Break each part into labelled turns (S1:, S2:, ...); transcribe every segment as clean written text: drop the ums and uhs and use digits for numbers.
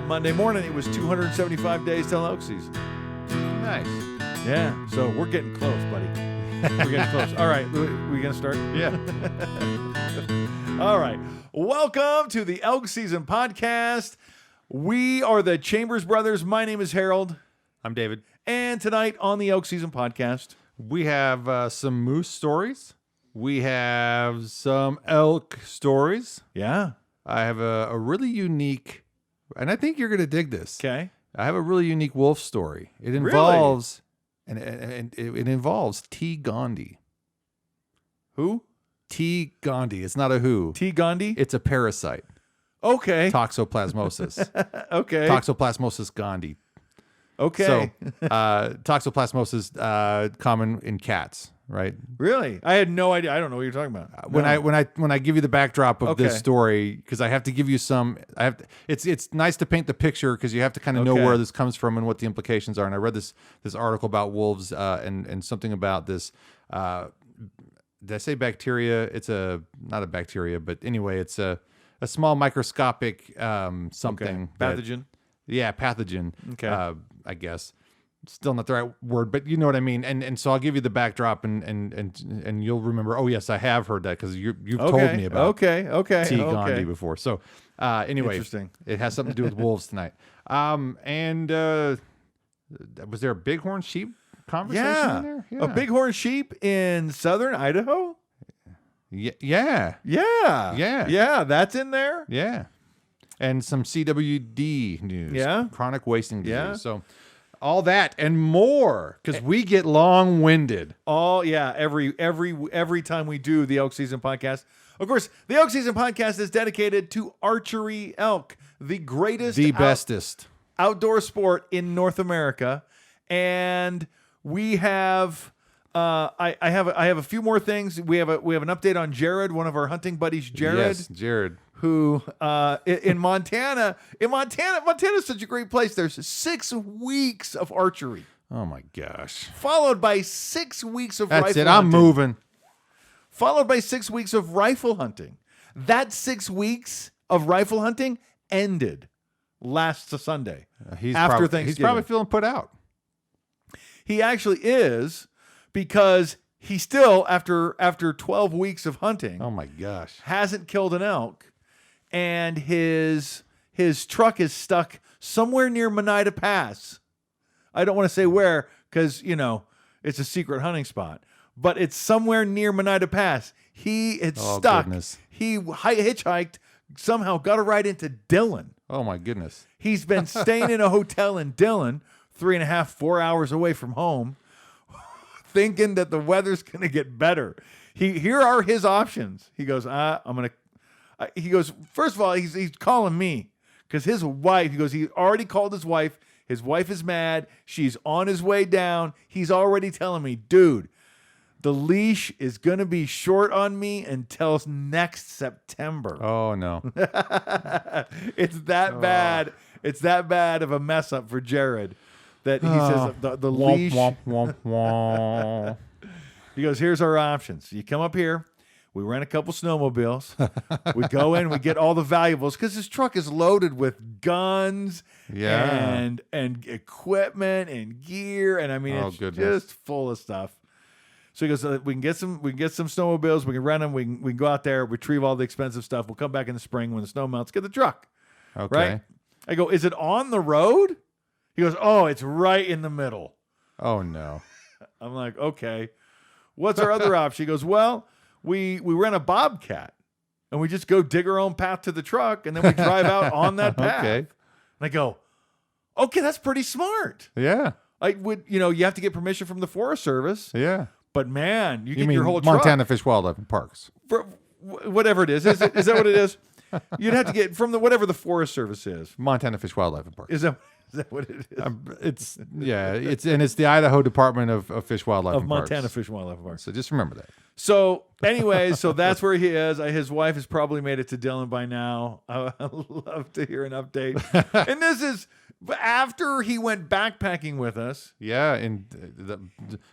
S1: Monday morning, it was 275 days till elk season.
S2: Nice.
S1: Yeah, so we're getting close, buddy. We're getting close. All right, we gonna start?
S2: Yeah.
S1: All right. Welcome to the Elk Season Podcast. We are the Chambers Brothers. My name is Harold.
S2: I'm David.
S1: And tonight on the Elk Season Podcast,
S2: We have some moose stories. We have some elk stories.
S1: yeah,
S2: I have a really unique, and I think you're going to dig this.
S1: okay.
S2: I have a really unique wolf story. It involves, and it involves T. Gandhi.
S1: Who?
S2: T. Gandhi. It's not a who.
S1: T. Gandhi?
S2: It's a parasite.
S1: Okay.
S2: Toxoplasmosis.
S1: Okay.
S2: Toxoplasmosis Gandhi.
S1: Okay.
S2: So, toxoplasmosis common in cats, right?
S1: Really? I had no idea. I don't know what you're talking about.
S2: When
S1: No.
S2: I give you the backdrop of
S1: Okay.
S2: this story, because I have to give you some, it's nice to paint the picture because you have to kind of know
S1: Okay.
S2: where this comes from and what the implications are. And I read this article about wolves and something about this. Did I say bacteria? It's not a bacteria, but anyway, it's a small microscopic something.
S1: Okay. Pathogen?
S2: Yeah, pathogen.
S1: Okay.
S2: I guess. Still not the right word, but you know what I mean. And so I'll give you the backdrop and you'll remember, oh yes, I have heard that because you've told me about
S1: Okay.
S2: T. Gandhi before. So anyway,
S1: Interesting.
S2: It has something to do with wolves tonight. And was there a bighorn sheep conversation
S1: Yeah.
S2: in there?
S1: A bighorn sheep in southern Idaho?
S2: Yeah.
S1: Yeah.
S2: Yeah.
S1: Yeah, that's in there?
S2: Yeah. And some CWD news.
S1: Yeah.
S2: Chronic wasting disease.
S1: Yeah.
S2: So all that and more, because we get long-winded.
S1: Oh, yeah. Every time we do the Elk Season Podcast. Of course, the Elk Season Podcast is dedicated to archery elk, the greatest,
S2: The bestest.
S1: outdoor sport in North America. And we have I have a few more things. We have an update on Jared, one of our hunting buddies, Jared.
S2: Yes, Jared.
S1: Who in Montana, Montana's such a great place. There's 6 weeks of archery,
S2: Oh my gosh.
S1: followed by 6 weeks of
S2: That's
S1: rifle
S2: it. I'm
S1: hunting,
S2: moving.
S1: followed by 6 weeks of rifle hunting. That 6 weeks of rifle hunting ended last Sunday
S2: He's
S1: after
S2: probably,
S1: Thanksgiving.
S2: He's probably feeling put out.
S1: He actually is, because he still, after 12 weeks of hunting,
S2: Oh my gosh.
S1: hasn't killed an elk, and his truck is stuck somewhere near Monida Pass. I don't want to say where because, it's a secret hunting spot, but it's somewhere near Monida Pass. It's
S2: Oh,
S1: stuck.
S2: goodness.
S1: He hitchhiked, somehow got a ride into Dillon.
S2: Oh my goodness.
S1: He's been staying in a hotel in Dillon, 3.5, 4 hours away from home, thinking that the weather's going to get better. Here are his options. He goes, he goes, first of all, he's calling me because his wife, he goes, he already called his wife. His wife is mad. She's on his way down. He's already telling me, dude, the leash is going to be short on me until next September.
S2: Oh no.
S1: It's that bad. It's that bad of a mess up for Jared that he says the leash.
S2: Womp, womp, womp.
S1: He goes, here's our options. You come up here. We rent a couple snowmobiles. We go in. We get all the valuables because his truck is loaded with guns and equipment and gear. And I mean, it's
S2: goodness.
S1: just full of stuff. So he goes, we can get some snowmobiles. We can rent them. We can go out there, retrieve all the expensive stuff. We'll come back in the spring when the snow melts. Get the truck.
S2: Okay.
S1: Right? I go, is it on the road? He goes, oh, it's right in the middle.
S2: Oh no.
S1: I'm like, okay. What's our other option? He goes, well, we rent a Bobcat and we just go dig our own path to the truck and then we drive out on that path.
S2: Okay.
S1: And I go, okay, that's pretty smart.
S2: Yeah.
S1: I would, you have to get permission from the Forest Service,
S2: Yeah.
S1: but man, you get
S2: mean
S1: your whole
S2: Montana Fish, Wildlife, and Parks?
S1: truck for whatever it is. Is that what it is? You'd have to get from whatever the Forest Service is.
S2: Montana Fish, Wildlife, and Parks.
S1: Is that what it is?
S2: It's the Idaho Department of Fish, Wildlife, and Parks.
S1: Montana Fish and Wildlife Parks.
S2: So just remember that.
S1: So anyways, that's where he is. His wife has probably made it to Dillon by now. I'd love to hear an update. And this is after he went backpacking with us.
S2: Yeah, and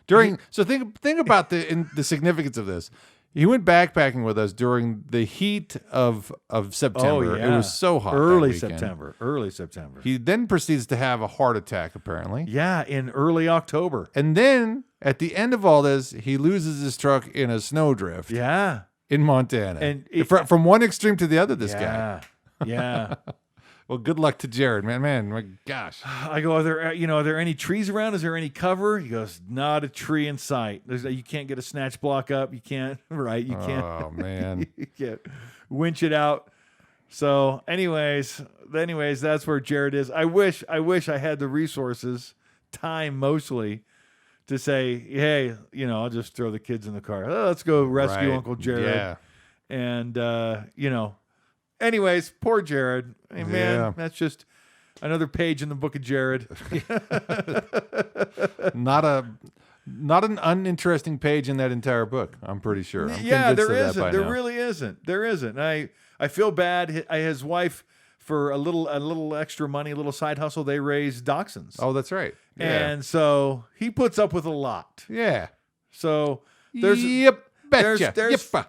S2: during. So think about the significance of this. He went backpacking with us during the heat of September.
S1: Oh, yeah.
S2: It was so hot.
S1: Early
S2: that weekend.
S1: September. Early September.
S2: He then proceeds to have a heart attack, apparently.
S1: Yeah, in early October.
S2: And then at the end of all this, he loses his truck in a snowdrift
S1: Yeah.
S2: in Montana.
S1: And
S2: from one extreme to the other, this guy.
S1: Yeah. Yeah.
S2: Well, good luck to Jared, man. Man, my gosh.
S1: I go, are there any trees around? Is there any cover? He goes, not a tree in sight. You can't get a snatch block up. You can't, right? You can't.
S2: Oh, man.
S1: You can't winch it out. So, anyways, that's where Jared is. I wish I had the resources, time mostly, to say, hey, I'll just throw the kids in the car. Oh, let's go rescue
S2: Right.
S1: Uncle Jared.
S2: Yeah.
S1: And anyways, poor Jared. Hey, man,
S2: Yeah.
S1: that's just another page in the book of Jared.
S2: Not an uninteresting page in that entire book, I'm pretty sure. I'm
S1: Yeah,
S2: convinced
S1: there
S2: of that
S1: isn't.
S2: by
S1: There
S2: now.
S1: really isn't. There isn't. I feel bad. His wife, for a little extra money, a little side hustle, they raise dachshunds.
S2: Oh, that's right. Yeah.
S1: And so he puts up with a lot.
S2: Yeah.
S1: So there's
S2: Yep. Betcha.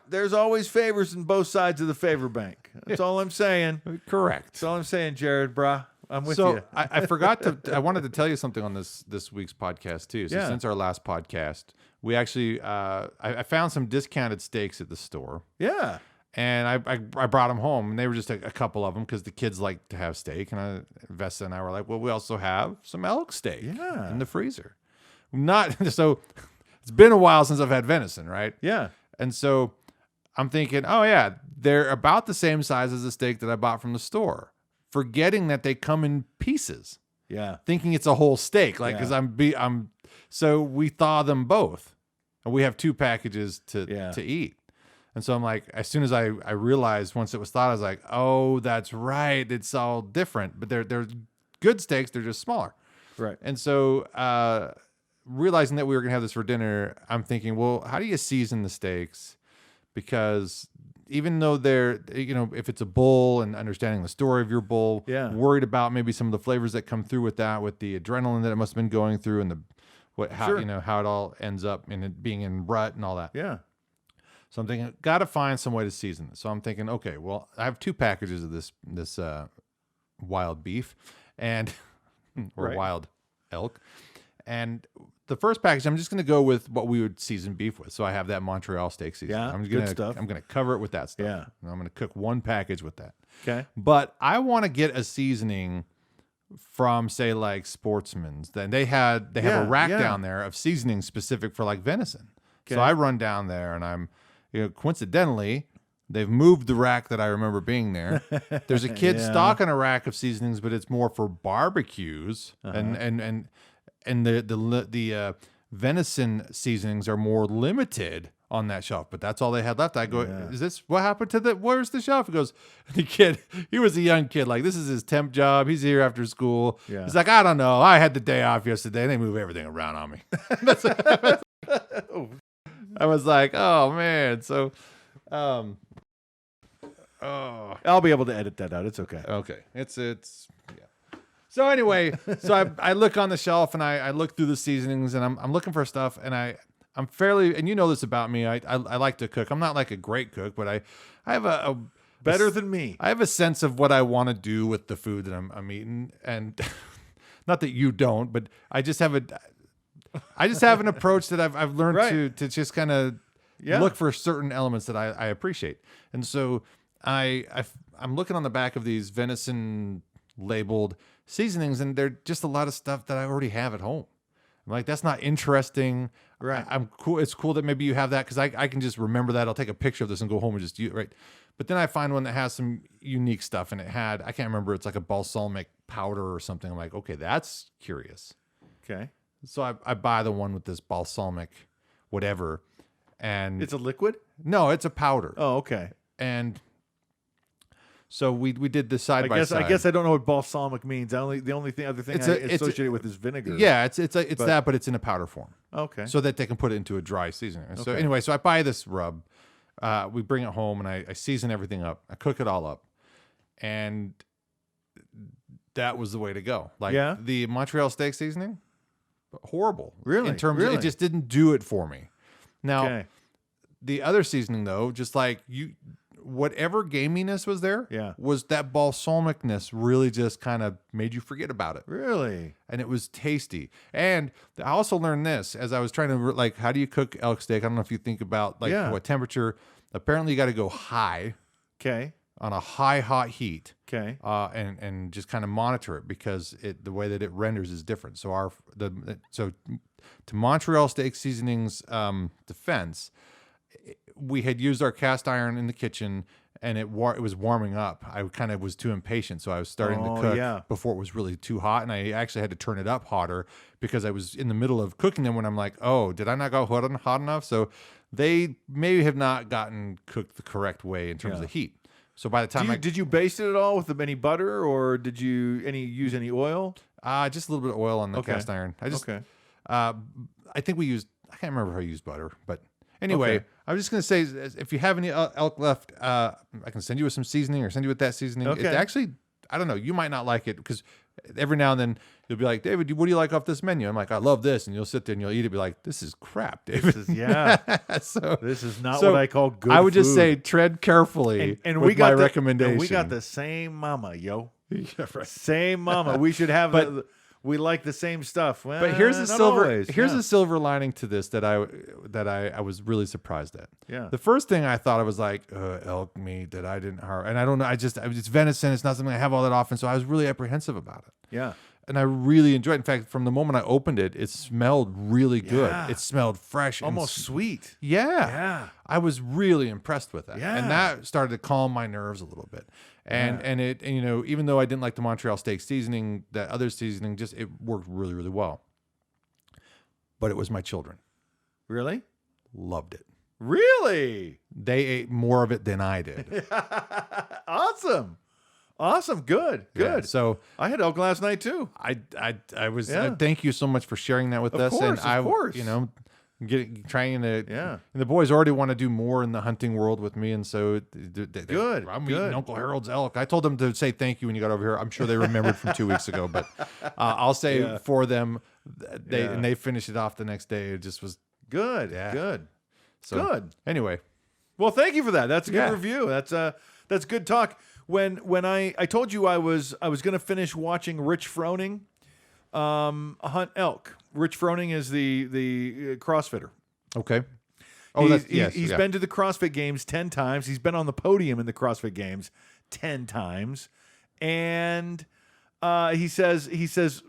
S1: there's always favors in both sides of the favor bank. That's all I'm saying.
S2: Correct.
S1: That's all I'm saying, Jared, brah. I'm with
S2: So
S1: you.
S2: I forgot to. I wanted to tell you something on this week's podcast too. So
S1: Yeah.
S2: since our last podcast, we actually I found some discounted steaks at the store,
S1: Yeah.
S2: and I brought them home, and they were just a couple of them because the kids like to have steak, and Vesta and I were like, well, we also have some elk steak
S1: Yeah.
S2: in the freezer. Not so. It's been a while since I've had venison, right?
S1: Yeah.
S2: And so I'm thinking, oh yeah, they're about the same size as the steak that I bought from the store. Forgetting that they come in pieces,
S1: Yeah.
S2: thinking it's a whole steak, like because
S1: Yeah.
S2: so we thaw them both, and we have 2 packages to
S1: Yeah.
S2: eat. And so I'm like, as soon as I realized once it was thawed, I was like, oh, that's right, it's all different, but they're good steaks, they're just smaller.
S1: Right.
S2: And so realizing that we were gonna have this for dinner, I'm thinking, well, how do you season the steaks? Because even though they're, if it's a bull and understanding the story of your bull,
S1: Yeah.
S2: worried about maybe some of the flavors that come through with that, with the adrenaline that it must have been going through, and how
S1: Sure.
S2: how it all ends up in it being in rut and all that.
S1: Yeah.
S2: So I'm thinking, got to find some way to season this. So I'm thinking, okay, well, I have 2 packages of this wild beef and or
S1: Right.
S2: wild elk. And the first package, I'm just going to go with what we would season beef with. So I have that Montreal steak seasoning.
S1: Yeah,
S2: I'm
S1: good
S2: gonna,
S1: stuff.
S2: I'm going to cover it with that stuff.
S1: Yeah.
S2: And I'm going to cook 1 package with that.
S1: Okay.
S2: But I want to get a seasoning from, say, like Sportsman's. Then they have
S1: Yeah,
S2: a rack
S1: yeah.
S2: down there of seasoning specific for like venison.
S1: Okay.
S2: So I run down there, and I'm, coincidentally, they've moved the rack that I remember being there. There's a kid
S1: Yeah.
S2: stocking a rack of seasonings, but it's more for barbecues,
S1: Uh-huh.
S2: and the venison seasonings are more limited on that shelf. But that's all they had left. I go,
S1: Yeah.
S2: is this what happened to the? Where's the shelf? He goes, the kid. He was a young kid. Like, this is his temp job. He's here after school.
S1: Yeah.
S2: He's like, I don't know. I had the day off yesterday, and they move everything around on me. I was like, oh man. So, oh,
S1: I'll be able to edit that out. It's okay.
S2: okay. It's yeah. So anyway, so I look on the shelf and I look through the seasonings, and I'm looking for stuff, and I'm fairly, and you know this about me, I like to cook. I'm not like a great cook, but I have a
S1: Better than me.
S2: I have a sense of what I want to do with the food that I'm eating, and not that you don't, but I just have an approach that I've learned
S1: Right.
S2: to just kind of
S1: Yeah.
S2: look for certain elements that I appreciate. And so I'm looking on the back of these venison labeled seasonings, and they're just a lot of stuff that I already have at home. I'm like, that's not interesting.
S1: Right.
S2: I'm cool. It's cool that maybe you have that, because I can just remember that. I'll take a picture of this and go home and just use it. Right. But then I find one that has some unique stuff, and it had, I can't remember, it's like a balsamic powder or something. I'm like, okay, that's curious.
S1: Okay.
S2: So I buy the one with this balsamic whatever. And
S1: It's a liquid?
S2: no, it's a powder.
S1: Oh, okay.
S2: And so we did this side by side.
S1: I guess I don't know what balsamic means. The only other thing
S2: It's
S1: I
S2: a- it's a-
S1: associate it with is vinegar.
S2: Yeah, it's that, but it's in a powder form,
S1: Okay.
S2: so that they can put it into a dry seasoning. So
S1: Okay.
S2: anyway, so I buy this rub. We bring it home, and I season everything up. I cook it all up, and that was the way to go. Like,
S1: Yeah?
S2: the Montreal steak seasoning, horrible.
S1: Really?
S2: In terms of,
S1: Really?
S2: it just didn't do it for me. Now,
S1: Okay.
S2: the other seasoning though, just like whatever gaminess was there, was that balsamicness really just kind of made you forget about it.
S1: Really?
S2: And it was tasty. And I also learned this as I was trying to, like, how do you cook elk steak? I don't know if you think about, like, what temperature. Apparently, you got to go high.
S1: Okay.
S2: On a high, hot heat.
S1: Okay.
S2: And just kind of monitor it because the way that it renders is different. So so to Montreal steak seasoning's defense, we had used our cast iron in the kitchen and it was warming up. I kind of was too impatient, so I was starting to cook before it was really too hot, and I actually had to turn it up hotter because I was in the middle of cooking them when I'm like, oh, did I not go hot enough? So they maybe have not gotten cooked the correct way in terms of heat. So by the time
S1: did you baste it at all with any butter, or did you use any oil?
S2: Just a little bit of oil on the cast iron. I think we used, I can't remember if I used butter, but anyway, I was just going to say, if you have any elk left, I can send you with some seasoning or send you with that seasoning.
S1: Okay.
S2: It actually, I don't know, you might not like it because every now and then you'll be like, David, what do you like off this menu? I'm like, I love this. And you'll sit there and you'll eat it and be like, this is crap, David.
S1: So this is not what I call good
S2: I would
S1: food.
S2: just say tread carefully
S1: and
S2: with
S1: we got
S2: my recommendation.
S1: And we got the same mama, yo.
S2: Yeah, right.
S1: Same mama. We should have we like the same stuff. Well,
S2: but here's a
S1: a
S2: silver lining to this that I was really surprised at.
S1: Yeah.
S2: The first thing I thought I was like elk meat that I didn't harvest, and I don't know. It's venison. It's not something I have all that often, so I was really apprehensive about it.
S1: Yeah.
S2: And I really enjoyed it. In fact, from the moment I opened it, it smelled really good. It smelled fresh,
S1: almost sweet.
S2: Yeah. I was really impressed with that.
S1: Yeah.
S2: And that started to calm my nerves a little bit. And even though I didn't like the Montreal steak seasoning, that other seasoning it worked really, really well. But it was my children.
S1: Really?
S2: Loved it.
S1: Really?
S2: They ate more of it than I did.
S1: Awesome. Good.
S2: Yeah, so
S1: I had elk last night too.
S2: I was thank you so much for sharing that with us.
S1: Of course.
S2: Trying to
S1: and
S2: the boys already want to do more in the hunting world with me, and so I'm
S1: eating
S2: Uncle Harold's elk. I told them to say thank you when you got over here. I'm sure they remembered from 2 weeks ago, but I'll say for them, they finished it off the next day. It just was
S1: good.
S2: So,
S1: good.
S2: Anyway,
S1: well, thank you for that. That's a good review. That's good talk. When I told you I was going to finish watching Rich Froning hunt elk. Rich Froning is the CrossFitter.
S2: Okay.
S1: He's been to the CrossFit Games 10 times. He's been on the podium in the CrossFit Games 10 times. And he says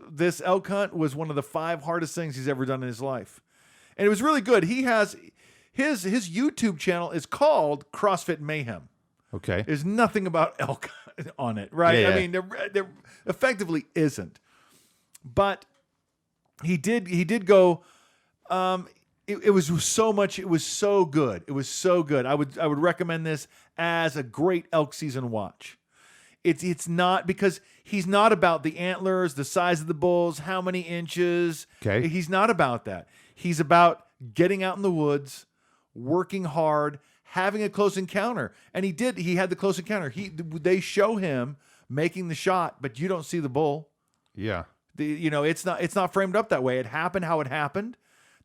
S1: this elk hunt was one of the 5 hardest things he's ever done in his life. And it was really good. He has his YouTube channel is called CrossFit Mayhem.
S2: Okay.
S1: There's nothing about elk on it, right?
S2: Yeah.
S1: I mean, there effectively isn't. But he did go. It was so much. It was so good. It was so good. I would recommend this as a great elk season watch. It's not because he's not about the antlers, the size of the bulls, how many inches.
S2: Okay.
S1: He's not about that. He's about getting out in the woods, working hard, having a close encounter. And he had the close encounter. They show him making the shot, but you don't see the bull.
S2: Yeah.
S1: It's not framed up that way. It happened how it happened.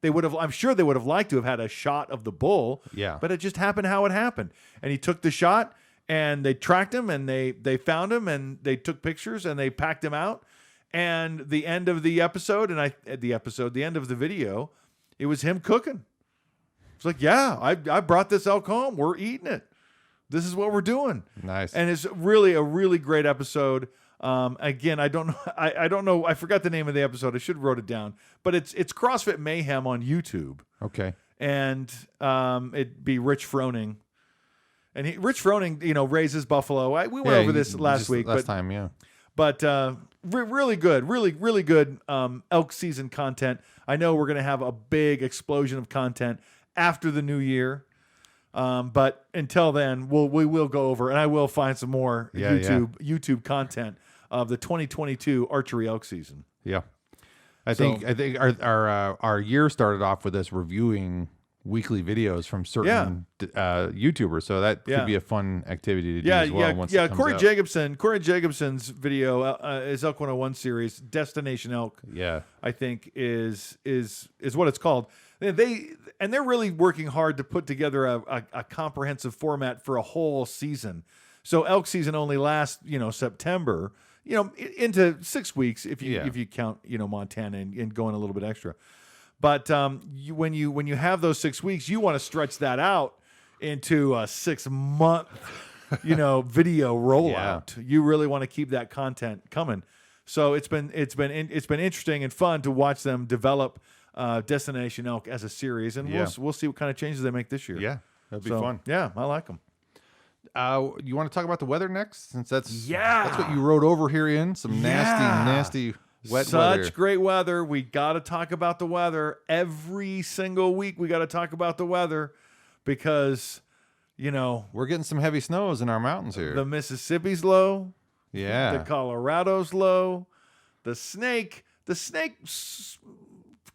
S1: I'm sure they would have liked to have had a shot of the bull.
S2: Yeah.
S1: But it just happened how it happened. And he took the shot and they tracked him and they found him and they took pictures and they packed him out. And the end of the episode the end of the video, it was him cooking. It's like, I brought this elk home. We're eating it. This is what we're doing.
S2: Nice.
S1: And it's really a really great episode. Again, I don't know. I don't know. I forgot the name of the episode. I should have wrote it down. But it's CrossFit Mayhem on YouTube.
S2: Okay.
S1: And it'd be Rich Froning. And Rich Froning, raises buffalo. We went over this last week.
S2: Time, yeah.
S1: But really good, really good elk season content. I know we're going to have a big explosion of content after the new year. But until then, we will go over, and I will find some more YouTube content of the 2022 archery elk season.
S2: Yeah, I think our year started off with us reviewing weekly videos from certain YouTubers, so that could be a fun activity to do as well. Once it comes out.
S1: Corey Jacobson's video is Elk 101 series, Destination Elk.
S2: Yeah,
S1: I think is what it's called. They're really working hard to put together a comprehensive format for a whole season. So elk season only lasts September, into 6 weeks if you count Montana and going a little bit extra. But when you have those 6 weeks, you want to stretch that out into a 6-month, video rollout. Yeah. You really want to keep that content coming. So it's been interesting and fun to watch them develop Destination Elk as a series, and we'll see what kind of changes they make this year.
S2: Yeah, that'd be fun.
S1: Yeah, I like them.
S2: You want to talk about the weather next, since that's what you rode over here in some nasty wet weather.
S1: Such great weather. We got to talk about the weather every single week. We got to talk about the weather because,
S2: we're getting some heavy snows in our mountains here.
S1: The Mississippi's low.
S2: Yeah.
S1: The Colorado's low. The snake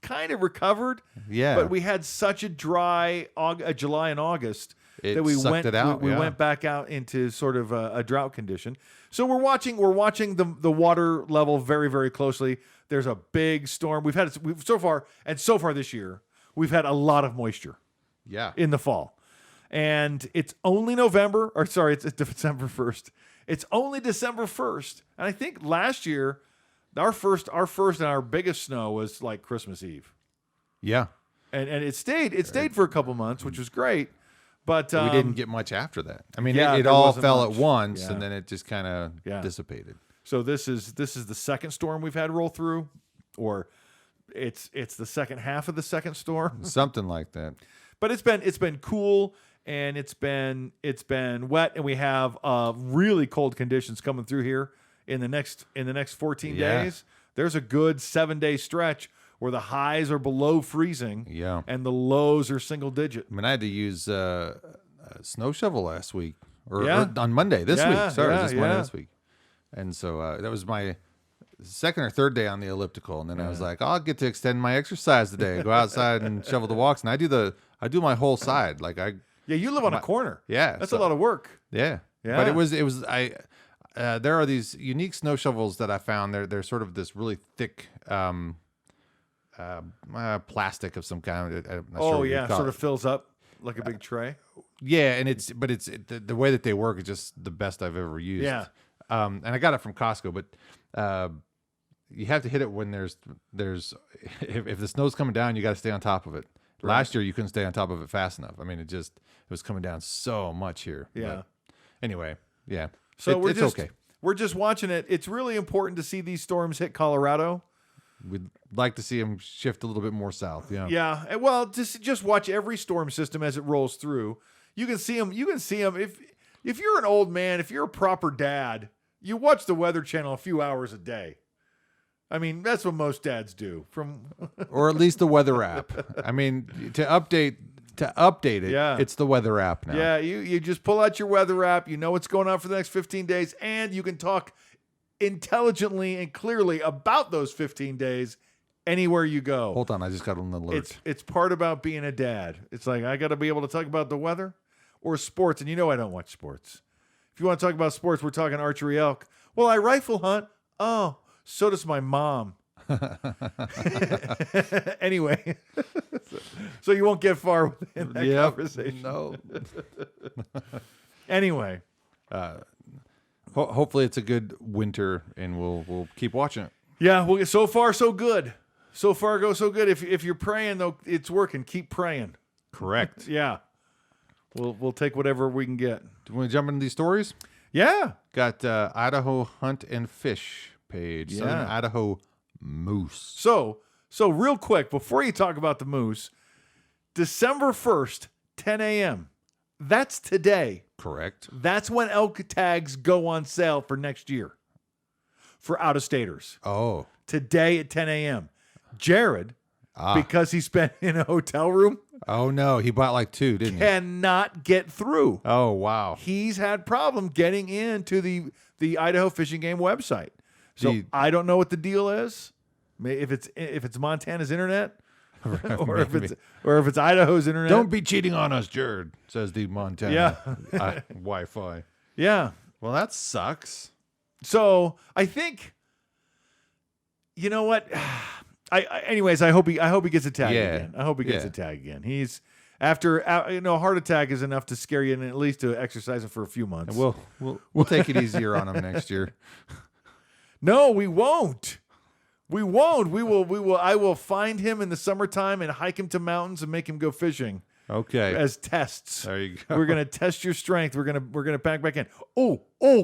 S1: kind of recovered.
S2: Yeah.
S1: But we had such a dry July and August that we went back out into sort of a drought condition. So we're watching the water level very, very closely. There's a big storm. So far this year, we've had a lot of moisture.
S2: Yeah.
S1: In the fall. And it's only it's December 1st. It's only December 1st. And I think last year our first and our biggest snow was like Christmas Eve.
S2: Yeah.
S1: And it stayed for a couple months, which was great. But
S2: we didn't get much after that. I mean, it all fell at once, and then it just kind of dissipated. So
S1: this is the second storm we've had roll through, or it's the second half of the second storm,
S2: something like that.
S1: But it's been cool, and it's been wet, and we have really cold conditions coming through here in the next 14 days. There's a good 7-day stretch where the highs are below freezing, and the lows are single digit.
S2: I mean, I had to use a snow shovel last week, or on Monday this week. Sorry, Monday this week. And so that was my second or third day on the elliptical, and then I was like, I'll get to extend my exercise today. Go outside and shovel the walks, and I do my whole side. Like
S1: you live on a corner.
S2: Yeah,
S1: that's a lot of work.
S2: Yeah. But it was there are these unique snow shovels that I found. They're sort of this really thick plastic of some kind. I'm not sure
S1: sort of fills up like a big tray.
S2: Yeah, and it's the way that they work is just the best I've ever used.
S1: Yeah.
S2: And I got it from Costco, but you have to hit it when there's if the snow's coming down, you got to stay on top of it. Right. Last year you couldn't stay on top of it fast enough. I mean, it was coming down so much here.
S1: Yeah.
S2: But anyway, yeah.
S1: So
S2: it's okay.
S1: We're just watching it. It's really important to see these storms hit Colorado.
S2: We'd like to see them shift a little bit more south. Yeah.
S1: Yeah. Well, just watch every storm system as it rolls through. You can see them. If you're an old man, if you're a proper dad, you watch the Weather Channel a few hours a day. I mean, that's what most dads do.
S2: Or at least the weather app. I mean, to update it, it's the weather app now.
S1: Yeah, you just pull out your weather app. You know what's going on for the next 15 days, and you can talk intelligently and clearly about those 15 days anywhere you go.
S2: Hold on, I just got an alert.
S1: It's part about being a dad. It's like, I got to be able to talk about the weather or sports, and I don't watch sports. If you want to talk about sports, we're talking archery elk. Well, I rifle hunt. Oh, so does my mom. Anyway, so you won't get far in that conversation.
S2: No.
S1: Anyway,
S2: hopefully it's a good winter, and we'll keep watching it.
S1: Yeah, well, so far so good. So far so good. If you're praying though, it's working. Keep praying.
S2: Correct.
S1: Yeah. We'll take whatever we can get.
S2: Do you want to jump into these stories?
S1: Yeah.
S2: Got Idaho Hunt and Fish page. Southern Idaho moose.
S1: So real quick, before you talk about the moose, December 1st, 10 a.m. That's today.
S2: Correct.
S1: That's when elk tags go on sale for next year for out-of-staters.
S2: Oh.
S1: Today at 10 a.m. Jared, because he spent in a hotel room.
S2: Oh, no. He bought like 2, didn't he?
S1: Cannot get through.
S2: Oh, wow.
S1: He's had problem getting into the Idaho Fishing Game website. So I don't know what the deal is. If it's Montana's internet, or if it's Idaho's internet.
S2: Don't be cheating on us, Jared, says the Montana Wi-Fi.
S1: Yeah.
S2: Well, that sucks.
S1: So I think, you know what? Anyways, I hope he gets a tag again. I hope he gets a tag again. He's after a heart attack is enough to scare you and at least to exercise him for a few months.
S2: And we'll take it easier on him next year.
S1: No, we won't. We won't. We will. I will find him in the summertime and hike him to mountains and make him go fishing.
S2: Okay.
S1: As tests.
S2: There you go.
S1: We're gonna test your strength. We're gonna pack back in. Oh.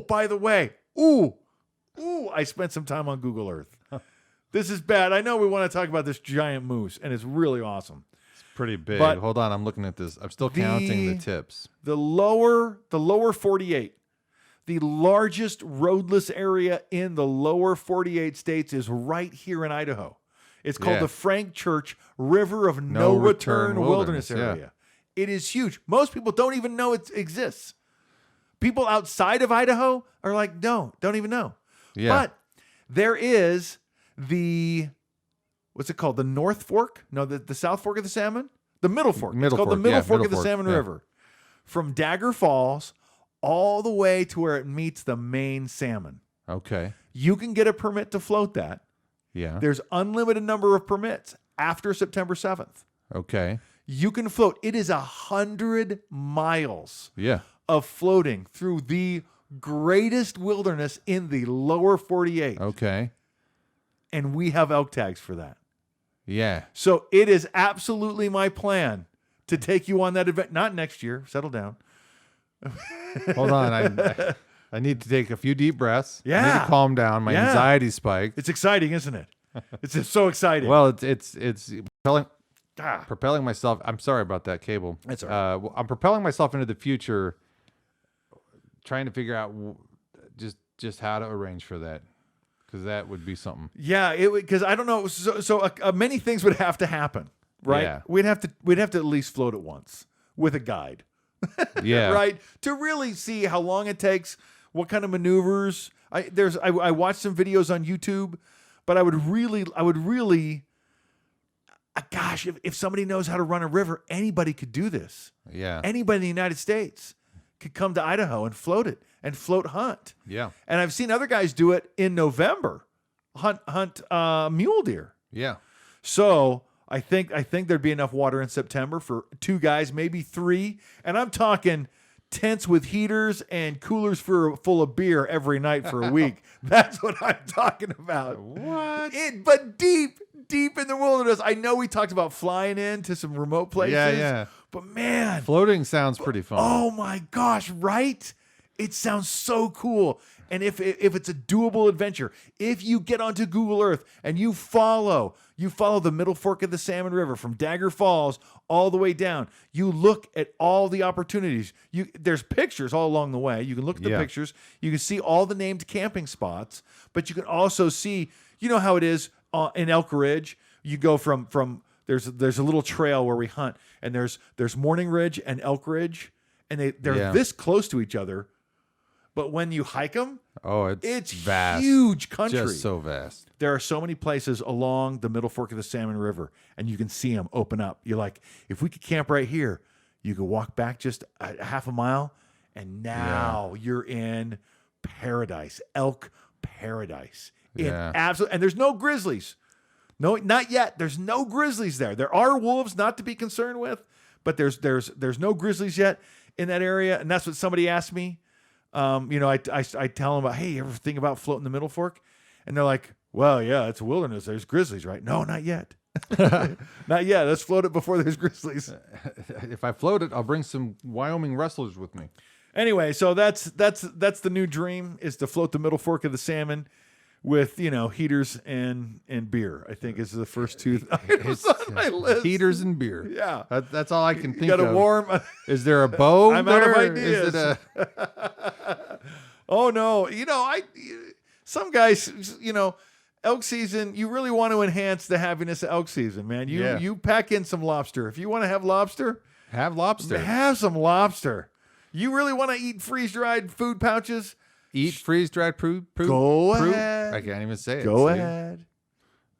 S1: By the way. I spent some time on Google Earth. This is bad. I know we want to talk about this giant moose, and it's really awesome.
S2: It's pretty big.
S1: But
S2: hold on, I'm looking at this. I'm still counting the tips.
S1: The lower 48. The largest roadless area in the lower 48 states is right here in Idaho. It's called the Frank Church River of No Return Wilderness Area. It is huge. Most people don't even know it exists. People outside of Idaho are like, no, don't even know.
S2: Yeah.
S1: But there is what's it called? The North Fork? No, the South Fork of the Salmon? The Middle Fork. It's called the Middle Fork of the Salmon River. From Dagger Falls all the way to where it meets the main salmon.
S2: Okay.
S1: You can get a permit to float that.
S2: Yeah.
S1: There's unlimited number of permits after September 7th.
S2: Okay.
S1: You can float. It is 100 miles of floating through the greatest wilderness in the lower 48.
S2: Okay.
S1: And we have elk tags for that.
S2: Yeah.
S1: So it is absolutely my plan to take you on that event. Not next year. Settle down.
S2: Hold on. I need to take a few deep breaths.
S1: Yeah.
S2: I need to calm down. My anxiety spiked.
S1: It's exciting, isn't it? It's just so exciting.
S2: Well, it's propelling myself. I'm sorry about that cable.
S1: That's all right.
S2: I'm propelling myself into the future, trying to figure out just how to arrange for that, because that would be something.
S1: Yeah, because I don't know. So many things would have to happen, right?
S2: Yeah.
S1: We'd have to at least float it once with a guide.
S2: Yeah.
S1: Right? To really see how long it takes, what kind of maneuvers. I watched some videos on YouTube, but I would really gosh, if somebody knows how to run a river, anybody could do this.
S2: Yeah.
S1: Anybody in the United States could come to Idaho and float it and float hunt.
S2: Yeah.
S1: And I've seen other guys do it in November, hunt mule deer.
S2: Yeah.
S1: So I think there'd be enough water in September for 2 guys, maybe 3. And I'm talking tents with heaters and coolers full of beer every night for a week. That's what I'm talking about.
S2: What?
S1: But deep in the wilderness. I know we talked about flying in to some remote places.
S2: Yeah.
S1: But man,
S2: floating sounds pretty fun.
S1: Oh my gosh, right? It sounds so cool. And if it's a doable adventure, if you get onto Google Earth and you follow the Middle Fork of the Salmon River from Dagger Falls all the way down, you look at all the opportunities. There's pictures all along the way. You can look at the pictures. You can see all the named camping spots, but you can also see, you know how it is in Elk Ridge. You go from there's a little trail where we hunt, and there's Morning Ridge and Elk Ridge, and they're this close to each other. But when you hike them, it's
S2: vast.
S1: Huge country.
S2: Just so vast.
S1: There are so many places along the Middle Fork of the Salmon River, and you can see them open up. You're like, if we could camp right here, you could walk back just a half a mile, and now you're in paradise, elk paradise. And there's no grizzlies. No, not yet. There's no grizzlies there. There are wolves not to be concerned with, but there's no grizzlies yet in that area. And that's what somebody asked me. I tell them about, hey, you ever think about floating the Middle Fork? And they're like, well, yeah, it's a wilderness. There's grizzlies, right? No, not yet. Not yet. Let's float it before there's grizzlies.
S2: If I float it, I'll bring some Wyoming wrestlers with me.
S1: Anyway, so that's the new dream, is to float the Middle Fork of the Salmon with, heaters and beer. I think is the first 2 items on my list.
S2: Heaters and beer.
S1: Yeah.
S2: That's all I can think
S1: of.
S2: Warm. Is there a bow?
S1: I'm
S2: there?
S1: out of ideas.
S2: Is it
S1: Oh no. Some guys, elk season, you really want to enhance the happiness of elk season, man. You pack in some lobster. If you want to have lobster,
S2: have lobster.
S1: Have some lobster. You really want to eat freeze-dried food pouches?
S2: Eat freeze-dried fruit?
S1: Go ahead.
S2: I can't even say it.
S1: Go ahead.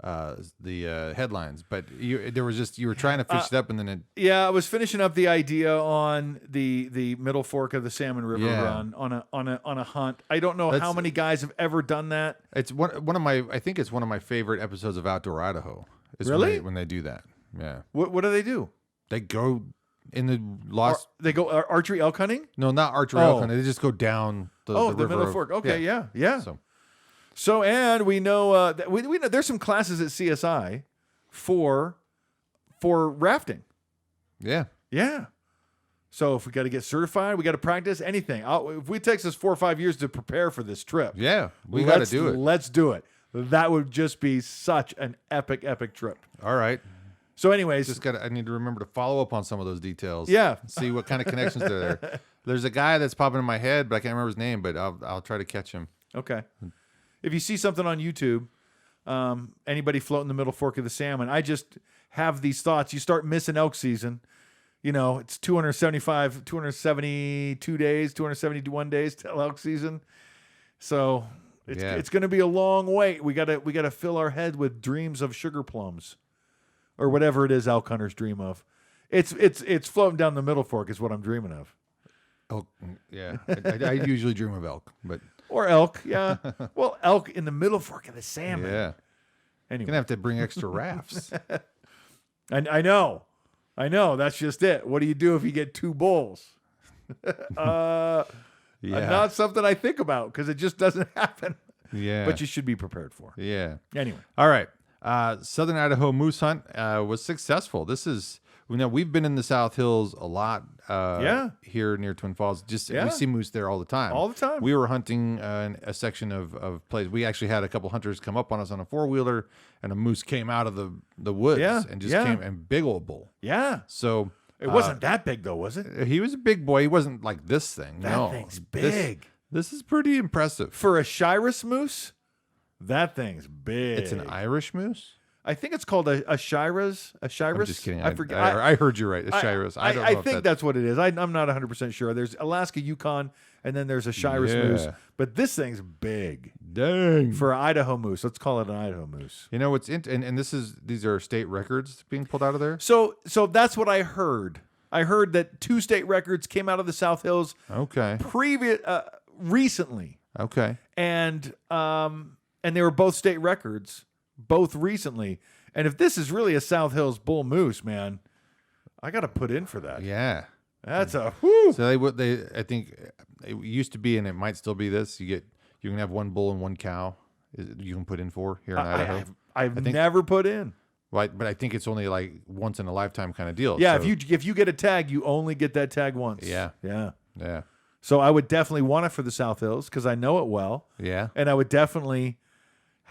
S2: headlines, but you were trying to fish it up, and then it.
S1: Yeah, I was finishing up the idea on the middle fork of the Salmon River run on a hunt. I don't know how many guys have ever done that.
S2: It's one of my. I think it's one of my favorite episodes of Outdoor Idaho.
S1: Really?
S2: When they do that. Yeah.
S1: What do they do?
S2: They go in the lost.
S1: They go archery elk hunting?
S2: No, not archery elk hunting. They just go down the river
S1: middle fork. Okay, yeah. So and we know that we know there's some classes at CSI for rafting.
S2: Yeah.
S1: Yeah. So if we got to get certified, we got to practice anything. If it takes us 4 or 5 years to prepare for this trip,
S2: we got to do it.
S1: Let's do it. That would just be such an epic trip.
S2: All right.
S1: So, anyways,
S2: I need to remember to follow up on some of those details.
S1: Yeah.
S2: See what kind of connections are there. There's a guy that's popping in my head, but I can't remember his name. But I'll try to catch him.
S1: Okay. If you see something on YouTube, anybody floating the middle fork of the Salmon, I just have these thoughts. You start missing elk season. You know, it's 272 days, 271 days till elk season. So it's going to be a long wait. We gotta fill our head with dreams of sugar plums, or whatever it is elk hunters dream of. It's floating down the middle fork is what I'm dreaming of.
S2: Oh yeah, I usually dream of elk, but
S1: or elk, yeah. Well, elk in the middle fork of the Salmon.
S2: Yeah.
S1: Anyway,
S2: you're gonna have to bring extra rafts.
S1: I know. That's just it. What do you do if you get 2 bulls? Not something I think about because it just doesn't happen.
S2: Yeah,
S1: but you should be prepared for.
S2: Yeah.
S1: Anyway,
S2: all right. Southern Idaho moose hunt was successful. We've been in the South Hills a lot. Here near Twin Falls, we see moose there all the time.
S1: All the time.
S2: We were hunting a section of place. We actually had a couple hunters come up on us on a 4-wheeler, and a moose came out of the woods and just came, and big old bull.
S1: Yeah.
S2: So
S1: it wasn't that big though, was it?
S2: He was a big boy. He wasn't like this thing.
S1: That thing's big.
S2: This is pretty impressive
S1: for a Shiras moose. That thing's big.
S2: It's an Irish moose.
S1: I think it's called a Shiras. A Shiras?
S2: I'm just kidding.
S1: I forget.
S2: I heard you right. A Shiras.
S1: I think that's what it is. I'm not 100% sure. There's Alaska Yukon, and then there's a Shiras moose. But this thing's big.
S2: Dang.
S1: For an Idaho moose. Let's call it an Idaho moose.
S2: You know, and these are state records being pulled out of there?
S1: So that's what I heard. I heard that 2 state records came out of the South Hills.
S2: Okay.
S1: Recently.
S2: Okay.
S1: And they were both state records. Both recently. And if this is really a South Hills bull moose, man, I got to put in for that.
S2: Yeah.
S1: That's a whoo.
S2: So I think it used to be, and it might still be this, you can have 1 bull and 1 cow you can put in for here in Idaho.
S1: I've never put in.
S2: Right, but I think it's only like once in a lifetime kind of deal.
S1: Yeah,
S2: so.
S1: if you get a tag, you only get that tag once.
S2: Yeah.
S1: Yeah.
S2: Yeah.
S1: So I would definitely want it for the South Hills because I know it well.
S2: Yeah.
S1: And I would definitely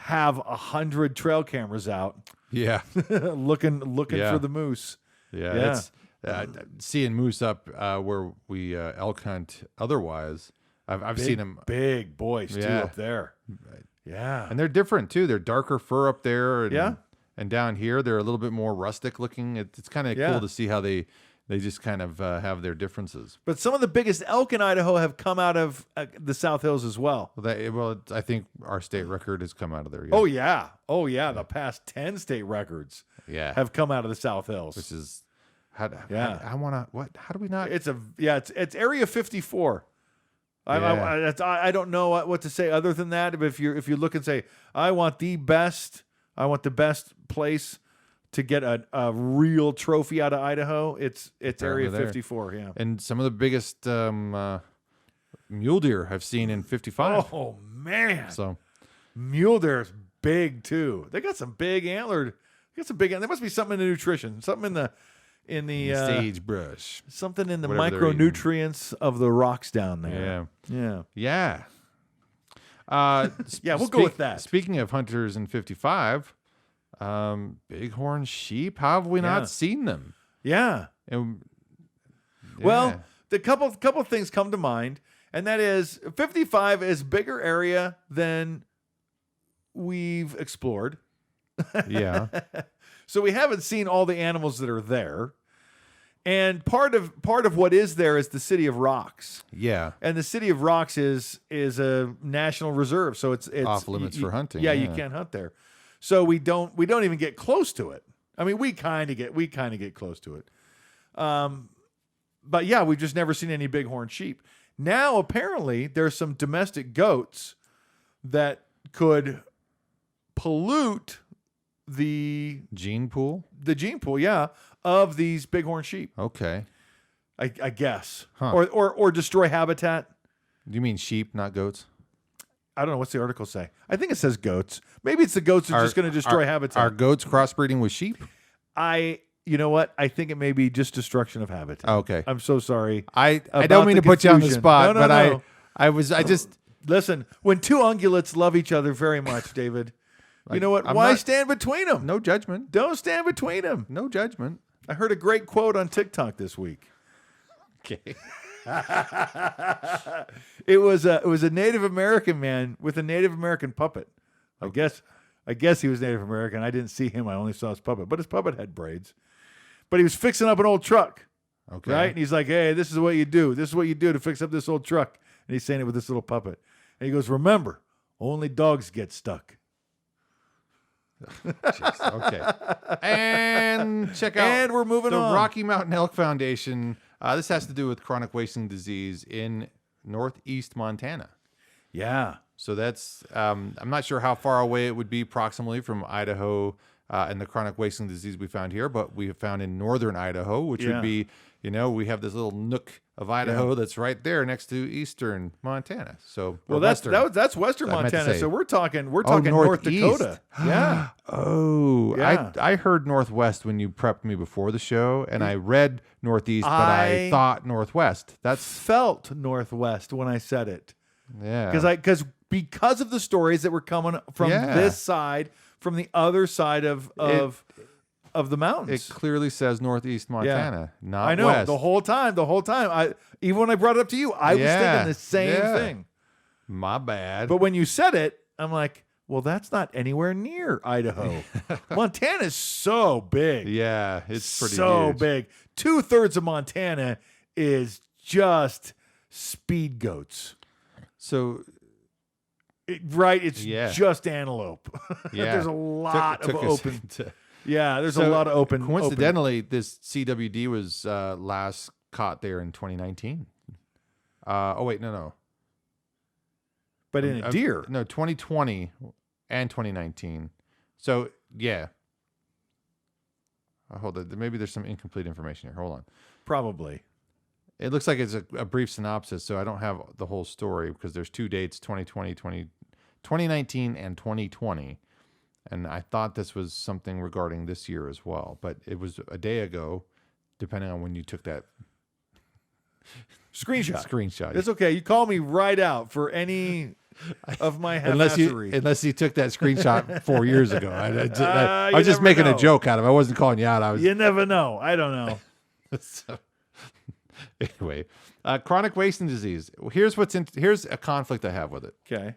S1: have 100 trail cameras out.
S2: Yeah.
S1: looking for the moose.
S2: Yeah. Seeing moose up where we elk hunt otherwise, I've seen them.
S1: Big boys too up there.
S2: Right.
S1: Yeah.
S2: And they're different too. They're darker fur up there. And,
S1: yeah.
S2: And down here, they're a little bit more rustic looking. It's kind of cool to see how they just kind of have their differences.
S1: But some of the biggest elk in Idaho have come out of the South Hills as well.
S2: I think our state record has come out of there.
S1: Yeah. Oh yeah. The past 10 state records have come out of the South Hills.
S2: Which is, how do we not?
S1: It's Area 54. I don't know what to say other than that. But if you look and say, I want the best place to get a real trophy out of Idaho, it's Area 54. Yeah.
S2: And some of the biggest mule deer I've seen in 55.
S1: Oh man.
S2: So
S1: mule deer's big too. They got some big antlered. There must be something in the nutrition, something in the
S2: sagebrush,
S1: something in the micronutrients of the rocks down there.
S2: Yeah.
S1: We'll go with that.
S2: Speaking of hunters in 55, bighorn sheep. How have we not seen them?
S1: Yeah. Well, the couple things come to mind, and that is 55 is bigger area than we've explored.
S2: Yeah.
S1: So we haven't seen all the animals that are there. And part of what is there is the City of Rocks.
S2: Yeah.
S1: And the City of Rocks is a national reserve, so it's
S2: off limits for hunting.
S1: Yeah, you can't hunt there. So we don't even get close to it. I mean, we kind of get close to it. But yeah, we've just never seen any bighorn sheep. Now, apparently, there's some domestic goats that could pollute the
S2: Gene pool?
S1: gene pool, yeah, of these bighorn sheep.
S2: Okay.
S1: I guess,
S2: Huh.
S1: or destroy habitat.
S2: Do you mean sheep, not goats?
S1: I don't know. What's the article say? I think it says goats. Maybe it's the goats that are just going to destroy habitat.
S2: Are goats crossbreeding with sheep?
S1: You know what? I think it may be just destruction of habitat.
S2: Okay.
S1: I'm so sorry.
S2: I
S1: about
S2: don't mean
S1: the
S2: to put you on the
S1: confusion.
S2: spot,
S1: No,
S2: but
S1: no.
S2: I just
S1: Listen, when two ungulates love each other very much, David, you know what?
S2: I'm
S1: Why
S2: not-
S1: stand between them?
S2: no judgment.
S1: Don't stand between them.
S2: No judgment.
S1: I heard a great quote on TikTok this week.
S2: Okay.
S1: It was a Native American man with a Native American puppet. I guess he was Native American. I didn't see him. I only saw his puppet, but his puppet had braids. But he was fixing up an old truck,
S2: Okay.
S1: right? And he's like, "Hey, this is what you do. This is what you do to fix up this old truck." And he's saying it with this little puppet. And he goes, "Remember, only dogs get stuck."
S2: Jeez, okay. And check out.
S1: And we're moving
S2: the
S1: on.
S2: Rocky Mountain Elk Foundation. This has to do with chronic wasting disease in northeast Montana.
S1: Yeah.
S2: So that's I'm not sure how far away it would be approximately from Idaho and the chronic wasting disease we found here, but we have found in northern Idaho, which
S1: Yeah.
S2: would be, we have this little nook of Idaho that's right there next to eastern Montana. So
S1: Well,
S2: or
S1: that's
S2: western.
S1: that's Western
S2: I meant to
S1: Montana.
S2: say.
S1: So we're talking North
S2: northeast.
S1: Dakota. Yeah.
S2: Oh,
S1: Yeah.
S2: I heard Northwest when you prepped me before the show, and I read Northeast, but I thought Northwest. That's
S1: Felt Northwest when I said it.
S2: yeah.
S1: Because of the stories that were coming from
S2: Yeah.
S1: this side, from the other side of the mountains.
S2: It clearly says Northeast Montana, not
S1: I know
S2: West.
S1: the whole time. Even when I brought it up to you, I was thinking the same thing.
S2: My bad.
S1: But when you said it, I'm like, well, that's not anywhere near Idaho. Montana's so big.
S2: yeah, it's pretty
S1: so
S2: huge.
S1: big. 2/3 of Montana is just speed goats.
S2: So
S1: It's
S2: Yeah.
S1: just antelope.
S2: yeah,
S1: There's a lot
S2: Took
S1: of
S2: us
S1: open.
S2: to-
S1: Yeah, there's a
S2: So,
S1: lot of open.
S2: Coincidentally, this CWD was last caught there in 2019. Oh wait, no.
S1: but in a deer.
S2: No, 2020 and 2019. So yeah. Hold on. Maybe there's some incomplete information here. Hold on.
S1: Probably.
S2: It looks like it's a brief synopsis, so I don't have the whole story because there's two dates, 2019 and 2020. And I thought this was something regarding this year as well, but it was a day ago, depending on when you took that screenshot.
S1: It's okay. You call me right out for any of my
S2: Unless you took that screenshot 4 years ago. I
S1: You
S2: was just
S1: never
S2: making
S1: know.
S2: a joke out of it. I wasn't calling you out. I was
S1: You never know. I don't know.
S2: so, anyway, chronic wasting disease. Here's here's a conflict I have with it.
S1: Okay.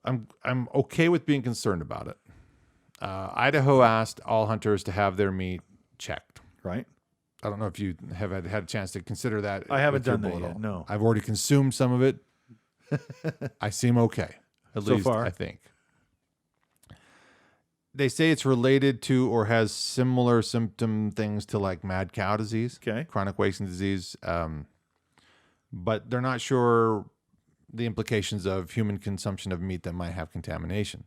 S2: I'm okay with being concerned about it. Idaho asked all hunters to have their meat checked.
S1: Right.
S2: I don't know if you have had a chance to consider that.
S1: I haven't
S2: with your
S1: done that
S2: bull at
S1: yet,
S2: all.
S1: no.
S2: I've already consumed some of it. I seem okay, at
S1: So
S2: least
S1: far.
S2: I think. They say it's related to or has similar symptom things to like mad cow disease,
S1: Okay.
S2: chronic wasting disease, but they're not sure the implications of human consumption of meat that might have contamination.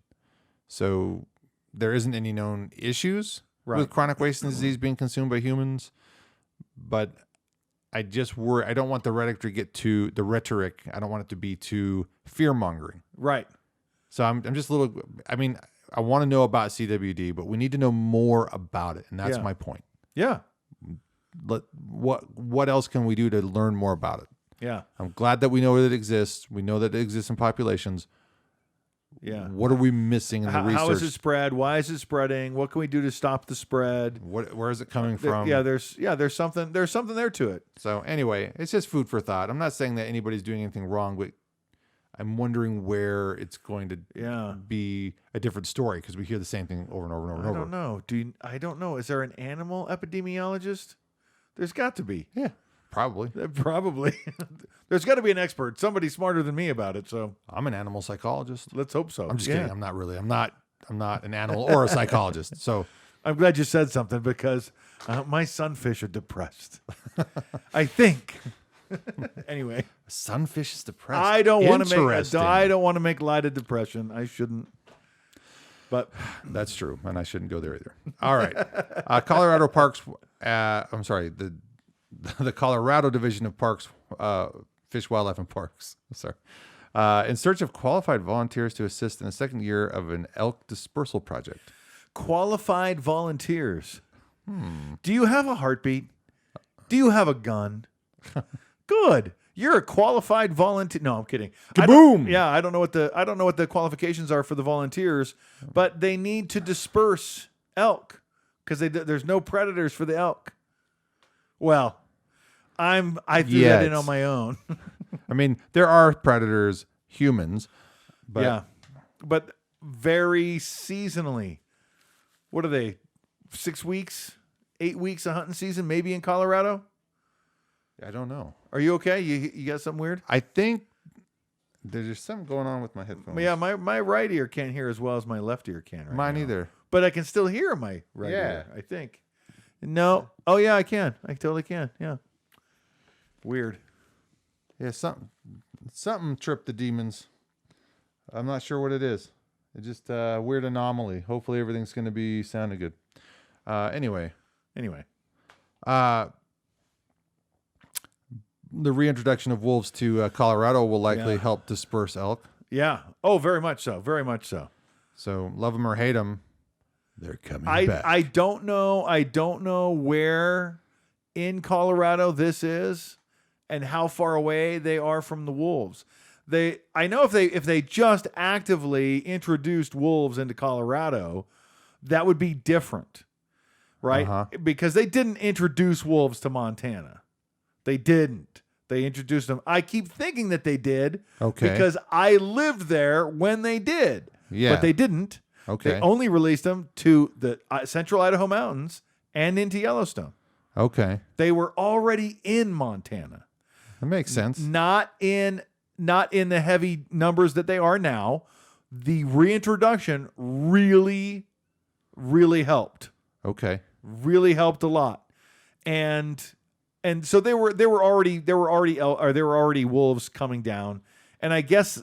S2: So there isn't any known issues with chronic wasting disease being consumed by humans, but I just worry. I don't want the rhetoric to get too I don't want it to be too fear mongering.
S1: Right.
S2: So I'm just a little. I mean, I want to know about CWD, but we need to know more about it, and that's
S1: Yeah.
S2: my point.
S1: Yeah.
S2: What else can we do to learn more about it?
S1: Yeah.
S2: I'm glad that we know that it exists. We know that it exists in populations.
S1: Yeah.
S2: What are we missing in the research?
S1: How is it spread? Why is it spreading? What can we do to stop the spread?
S2: Where is it coming from?
S1: There's something there to it.
S2: So anyway, it's just food for thought. I'm not saying that anybody's doing anything wrong, but I'm wondering where it's going to be a different story because we hear the same thing over and over and over and
S1: I
S2: over.
S1: don't know. I don't know. Is there an animal epidemiologist? There's got to be.
S2: Yeah, probably.
S1: Probably. There's got to be an expert, somebody smarter than me about it. So
S2: I'm an animal psychologist.
S1: let's hope so.
S2: I'm just kidding. I'm not really. I'm not an animal or a psychologist. So
S1: I'm glad you said something because my sunfish are depressed. I think. Anyway,
S2: sunfish is depressed.
S1: I don't want
S2: Interesting.
S1: to make light of depression. I shouldn't. But
S2: That's true, and I shouldn't go there either. All right, Colorado Parks. I'm sorry, the Colorado Division of Parks, Fish, Wildlife, and Parks. Sorry, in search of qualified volunteers to assist in the second year of an elk dispersal project.
S1: qualified volunteers. Do you have a heartbeat? Do you have a gun? Good. You're a qualified volunteer. No, I'm kidding.
S2: Kaboom!
S1: I don't know what the qualifications are for the volunteers, but they need to disperse elk because there's no predators for the elk. Well, I threw that in on my own.
S2: I mean, there are predators, humans, but
S1: yeah, but very seasonally. What are they? 6 weeks, 8 weeks of hunting season, maybe in Colorado.
S2: I don't know.
S1: Are you okay? You got something weird?
S2: I think there's something going on with my headphones.
S1: Yeah, my right ear can't hear as well as my left ear can right
S2: Mine
S1: now.
S2: either.
S1: But I can still hear my right ear, I think. No. Oh, yeah, I can. I totally can. Yeah. Weird.
S2: Yeah, something tripped the demons. I'm not sure what it is. It's just a weird anomaly. Hopefully everything's going to be sounding good. Anyway. The reintroduction of wolves to Colorado will likely help disperse elk.
S1: Yeah. Oh, very much so. Very much so.
S2: So love them or hate them, they're coming back.
S1: I don't know. I don't know where in Colorado this is and how far away they are from the wolves. I know if they just actively introduced wolves into Colorado, that would be different, right? Because they didn't introduce wolves to Montana. They didn't. They introduced them. I keep thinking that they did.
S2: Okay.
S1: Because I lived there when they did.
S2: Yeah.
S1: But they didn't.
S2: Okay.
S1: They only released them to the central Idaho mountains and into Yellowstone.
S2: Okay.
S1: They were already in Montana.
S2: That makes sense.
S1: Not in the heavy numbers that they are now. The reintroduction really, really helped.
S2: Okay.
S1: Really helped a lot. And so there were already wolves coming down. And I guess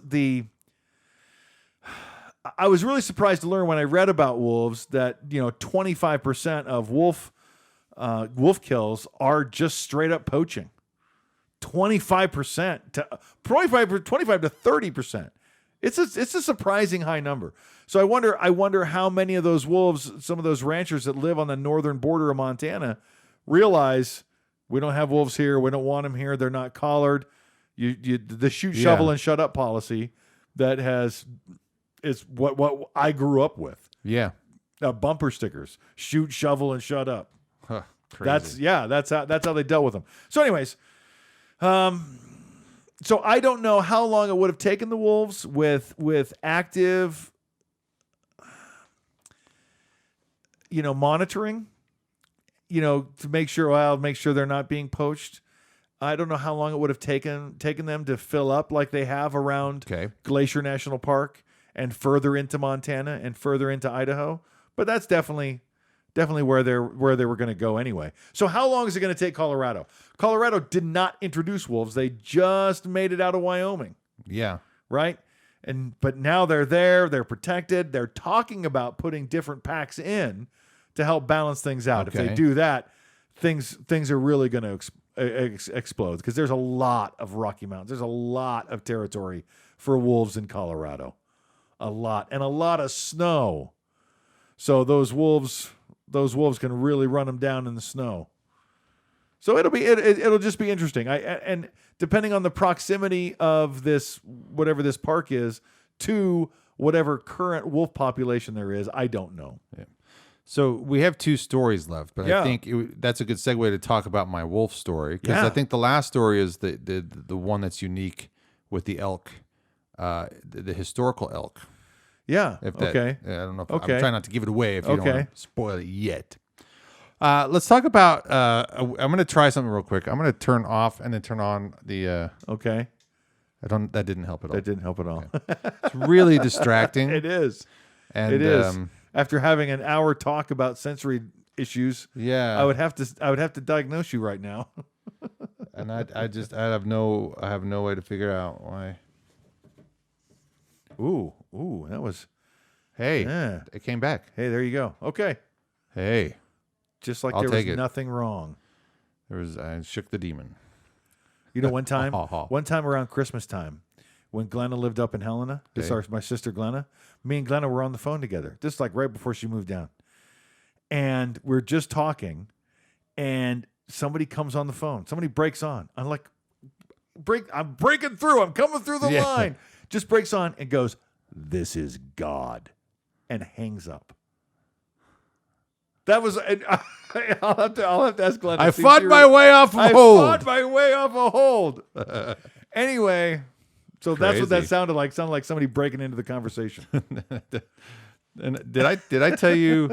S1: I was really surprised to learn when I read about wolves that 25% of wolf kills are just straight up poaching. 25% to 25 to 30%. It's a surprising high number. So I wonder how many of those wolves, some of those ranchers that live on the northern border of Montana, realize we don't have wolves here. We don't want them here. They're not collared. The shoot, shovel, and shut up policy that is what I grew up with.
S2: Yeah.
S1: Bumper stickers, shoot, shovel, and shut up.
S2: Huh, crazy.
S1: That's how they dealt with them. So anyways, so I don't know how long it would have taken the wolves with active, monitoring, to make sure they're not being poached. I don't know how long it would have taken them to fill up like they have around Glacier National Park and further into Montana and further into Idaho. But that's definitely where they were going to go anyway. So how long is it going to take Colorado? Colorado did not introduce wolves. They just made it out of Wyoming.
S2: Yeah.
S1: Right? But now they're there. They're protected. They're talking about putting different packs in to help balance things out.
S2: Okay.
S1: If they do that, things are really going to explode because there's a lot of Rocky Mountains. There's a lot of territory for wolves in Colorado. A lot. And a lot of snow. So those wolves can really run them down in the snow. So it'll just be interesting. And depending on the proximity of this, whatever this park is, to whatever current wolf population there is, I don't know.
S2: Yeah. So we have 2 stories left, but I think that's a good segue to talk about my wolf story because I think the last story is the one that's unique with the elk, the historical elk.
S1: Yeah.
S2: I don't know. I'm trying not to give it away if you don't want to spoil it yet. Let's talk about. I'm going to try something real quick. I'm going to turn off and then turn on the.
S1: Okay.
S2: That didn't help at all.
S1: That didn't help at all.
S2: Okay. It's really distracting.
S1: It is.
S2: And
S1: It is. After having an hour talk about sensory issues,
S2: yeah,
S1: I would have to diagnose you right now.
S2: and I have no way to figure out why.
S1: Ooh, that was.
S2: Hey,
S1: Yeah.
S2: it came back.
S1: Hey, there you go. Okay.
S2: Hey,
S1: Just like
S2: I'll
S1: there was
S2: take it.
S1: nothing wrong.
S2: I shook the demon.
S1: You know, one time around Christmas time, when Glenna lived up in Helena, my sister Glenna, me and Glenna were on the phone together. This is like right before she moved down. And we're just talking, and somebody comes on the phone. Somebody breaks on. I'm like, I'm breaking through. I'm coming through the line. Just breaks on and goes, "This is God," and hangs up. That was. I'll have to ask Glenn.
S2: I fought my way off a hold.
S1: I fought my way off a hold. Anyway, so that's what that
S2: Crazy.
S1: sounded like. Sounded like somebody breaking into the conversation.
S2: And did I tell you?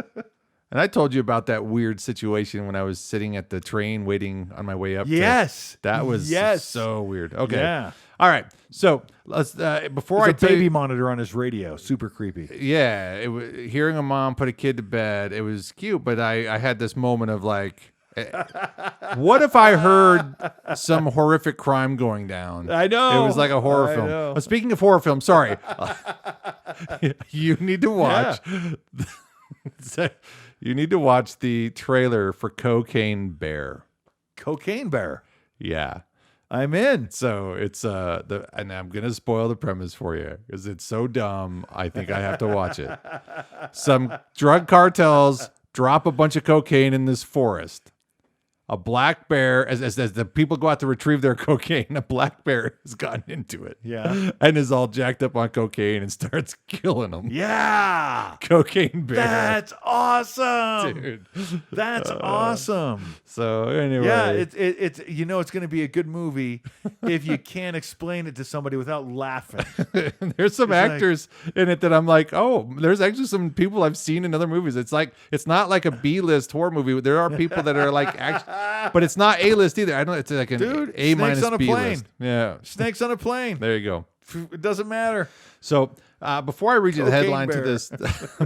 S2: And I told you about that weird situation when I was sitting at the train waiting on my way up.
S1: Yes,
S2: That was so weird. Okay.
S1: Yeah.
S2: All right. So let's before
S1: There's
S2: I
S1: a
S2: tell
S1: baby
S2: you,
S1: monitor on his radio. Super creepy.
S2: yeah, hearing a mom put a kid to bed. It was cute, but I had this moment of like, what if I heard some horrific crime going down?
S1: I know.
S2: It was like a horror
S1: I
S2: film.
S1: know.
S2: Speaking of horror film, sorry, you need to watch. You need to watch the trailer for Cocaine Bear.
S1: Cocaine Bear.
S2: Yeah.
S1: I'm in.
S2: So it's and I'm gonna spoil the premise for you because it's so dumb. I think I have to watch it. Some drug cartels drop a bunch of cocaine in this forest. A black bear, as the people go out to retrieve their cocaine, a black bear has gotten into it.
S1: Yeah.
S2: And is all jacked up on cocaine and starts killing them.
S1: Yeah.
S2: Cocaine bear.
S1: That's awesome.
S2: Dude.
S1: That's awesome.
S2: So anyway.
S1: Yeah, it's it's going to be a good movie if you can't explain it to somebody without laughing.
S2: There's some
S1: It's
S2: actors in it that I'm like, oh, there's actually some people I've seen in other movies. It's not like a B-list horror movie. There are people that are like, but it's not A-list either. I don't. It's like an
S1: Dude,
S2: A minus
S1: Snakes on a
S2: B
S1: Plane.
S2: list. Yeah,
S1: Snakes on a plane.
S2: there you go.
S1: It doesn't matter.
S2: So before I read you the
S1: Cocaine
S2: headline to
S1: bear.
S2: this,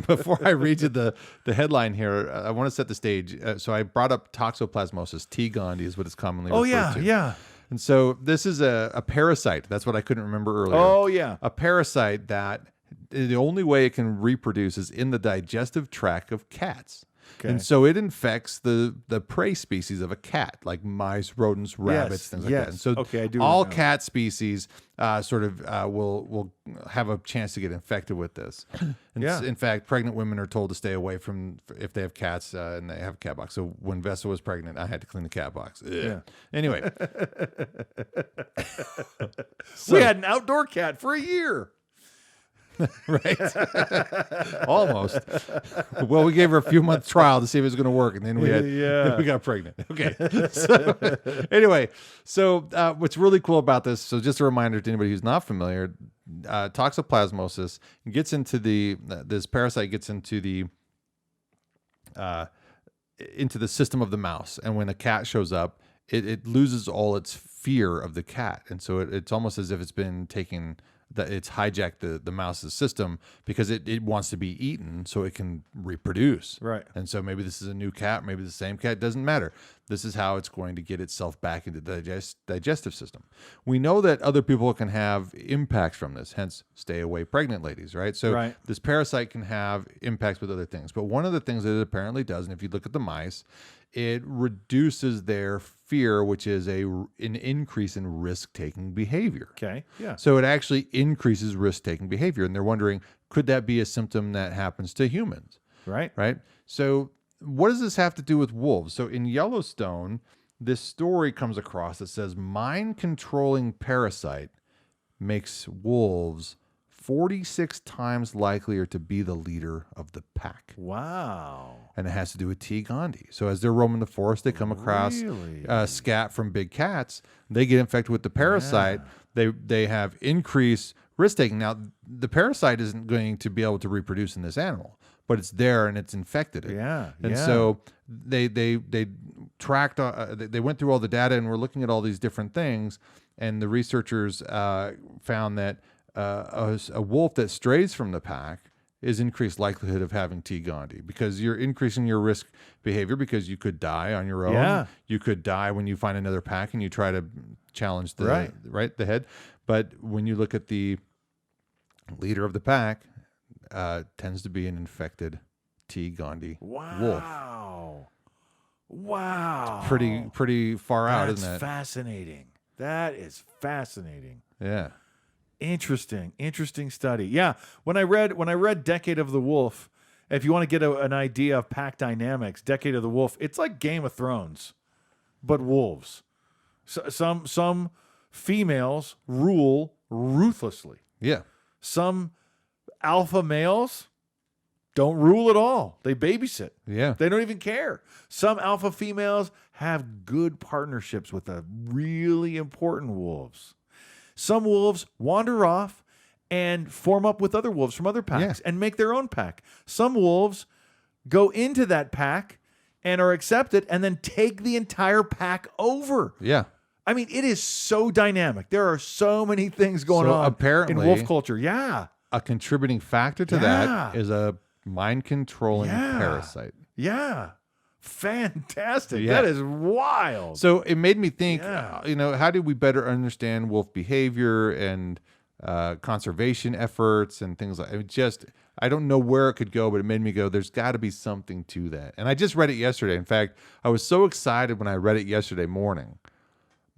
S2: before I read you the headline here, I want to set the stage. So I brought up toxoplasmosis. T. gondii is what it's commonly referred to.
S1: Yeah.
S2: And so this is a parasite. That's what I couldn't remember earlier.
S1: Oh yeah.
S2: A parasite that the only way it can reproduce is in the digestive tract of cats.
S1: Okay.
S2: And so it infects the prey species of a cat, like mice, rodents, rabbits, things like that. And so
S1: Okay, I do
S2: all
S1: remember.
S2: cat species will have a chance to get infected with this. And
S1: Yeah.
S2: in fact, pregnant women are told to stay away from if they have cats and they have a cat box. So when Vessa was pregnant, I had to clean the cat box. Ugh.
S1: Yeah.
S2: Anyway,
S1: We had an outdoor cat for a year.
S2: right? Almost. Well, we gave her a few month trial to see if it was going to work, and then we got pregnant. Okay. So, anyway, what's really cool about this? So, just a reminder to anybody who's not familiar, toxoplasmosis gets into this parasite gets into the system of the mouse, and when a cat shows up, it loses all its fear of the cat, and so it's almost as if it's been taken. That it's hijacked the mouse's system because it wants to be eaten so it can reproduce.
S1: Right.
S2: And so maybe this is a new cat, maybe the same cat, doesn't matter. This is how it's going to get itself back into the digestive system. We know that other people can have impacts from this, hence stay away pregnant ladies, right? So this parasite can have impacts with other things. But one of the things that it apparently does, and if you look at the mice, it reduces their fear, which is an increase in risk-taking behavior.
S1: Okay. Yeah.
S2: So it actually increases risk-taking behavior. And they're wondering, could that be a symptom that happens to humans?
S1: Right.
S2: Right? So what does this have to do with wolves? So in Yellowstone, this story comes across that says mind-controlling parasite makes wolves 46 times likelier to be the leader of the pack.
S1: Wow.
S2: And it has to do with T. gondii. So as they're roaming the forest, they come across scat from big cats. They get infected with the parasite. They have increased risk-taking. Now, the parasite isn't going to be able to reproduce in this animal, but it's there and it's infected it.
S1: Yeah.
S2: And so they tracked, they went through all the data and were looking at all these different things. And the researchers found that a wolf that strays from the pack is increased likelihood of having T. gondii, because you're increasing your risk behavior, because you could die on your own.
S1: Yeah.
S2: You could die when you find another pack and you try to challenge the the head. But when you look at the leader of the pack, tends to be an infected T. gondii wolf.
S1: Wow.
S2: Pretty far out, isn't
S1: That's
S2: that?
S1: fascinating. That is fascinating.
S2: Yeah.
S1: Interesting study. Yeah, when I read Decade of the Wolf, if you want to get an idea of pack dynamics, Decade of the Wolf, it's like Game of Thrones, but wolves. So, some females rule ruthlessly.
S2: Yeah.
S1: Some alpha males don't rule at all. They babysit.
S2: Yeah.
S1: They don't even care. Some alpha females have good partnerships with the really important wolves. Some wolves wander off and form up with other wolves from other packs and make their own pack. Some wolves go into that pack and are accepted and then take the entire pack over.
S2: Yeah.
S1: I mean, it is so dynamic. There are so many things going on
S2: apparently,
S1: in wolf culture. Yeah.
S2: A contributing factor to that is a mind-controlling parasite.
S1: Yeah. Fantastic.
S2: Yeah.
S1: That is wild.
S2: So it made me think, how do we better understand wolf behavior and conservation efforts and things like that? I don't know where it could go, but it made me go, there's got to be something to that. And I just read it yesterday. In fact, I was so excited when I read it yesterday morning.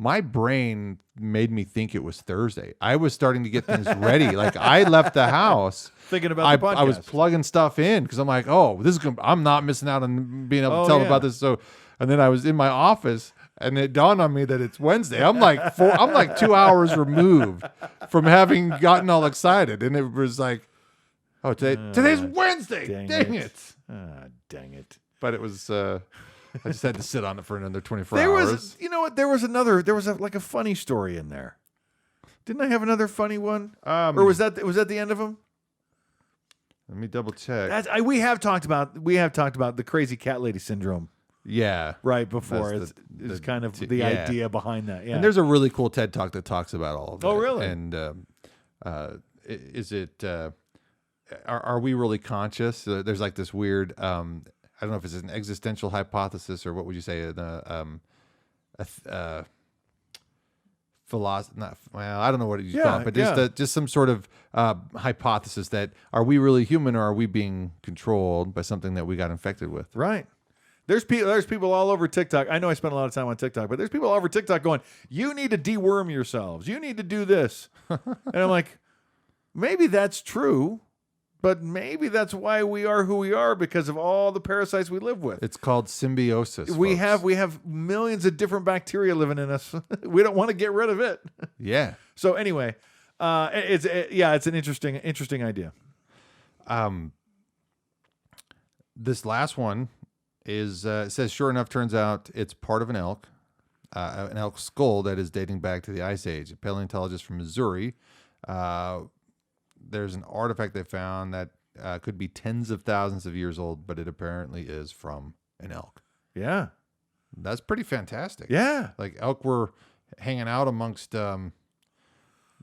S2: My brain made me think it was Thursday. I was starting to get things ready. Like, I left the house
S1: thinking about the podcast.
S2: I was plugging stuff in because I'm like, I'm not missing out on being able to tell them about this. So, and then I was in my office, and it dawned on me that it's Wednesday. I'm like 2 hours removed from having gotten all excited, and it was like, today's Wednesday. Dang it.
S1: Dang it.
S2: But it was. I just had to sit on it for another 24
S1: hours. You know what? There was a funny story in there. Didn't I have another funny one? Or was that the end of them?
S2: Let me double check.
S1: We have talked about the crazy cat lady syndrome.
S2: Yeah.
S1: Right before. It's kind of the idea behind that. Yeah.
S2: And there's a really cool TED Talk that talks about all of that.
S1: Oh, really?
S2: And is it are we really conscious? There's like this weird I don't know if it's an existential hypothesis or what would you say? Philosophy? I don't know what you call it, but just some sort of hypothesis that are we really human or are we being controlled by something that we got infected with?
S1: Right. There's people all over TikTok. I know I spend a lot of time on TikTok, but there's people all over TikTok going, "You need to deworm yourselves. You need to do this," and I'm like, maybe that's true. But maybe that's why we are who we are, because of all the parasites we live with.
S2: It's called symbiosis.
S1: We have millions of different bacteria living in us. We don't want to get rid of it.
S2: Yeah.
S1: So anyway, it's an interesting idea.
S2: This last one is it says, sure enough, turns out it's part of an elk skull that is dating back to the Ice Age. A paleontologist from Missouri. There's an artifact they found that could be tens of thousands of years old, but it apparently is from an elk.
S1: Yeah.
S2: That's pretty fantastic.
S1: Yeah.
S2: Like elk were hanging out amongst the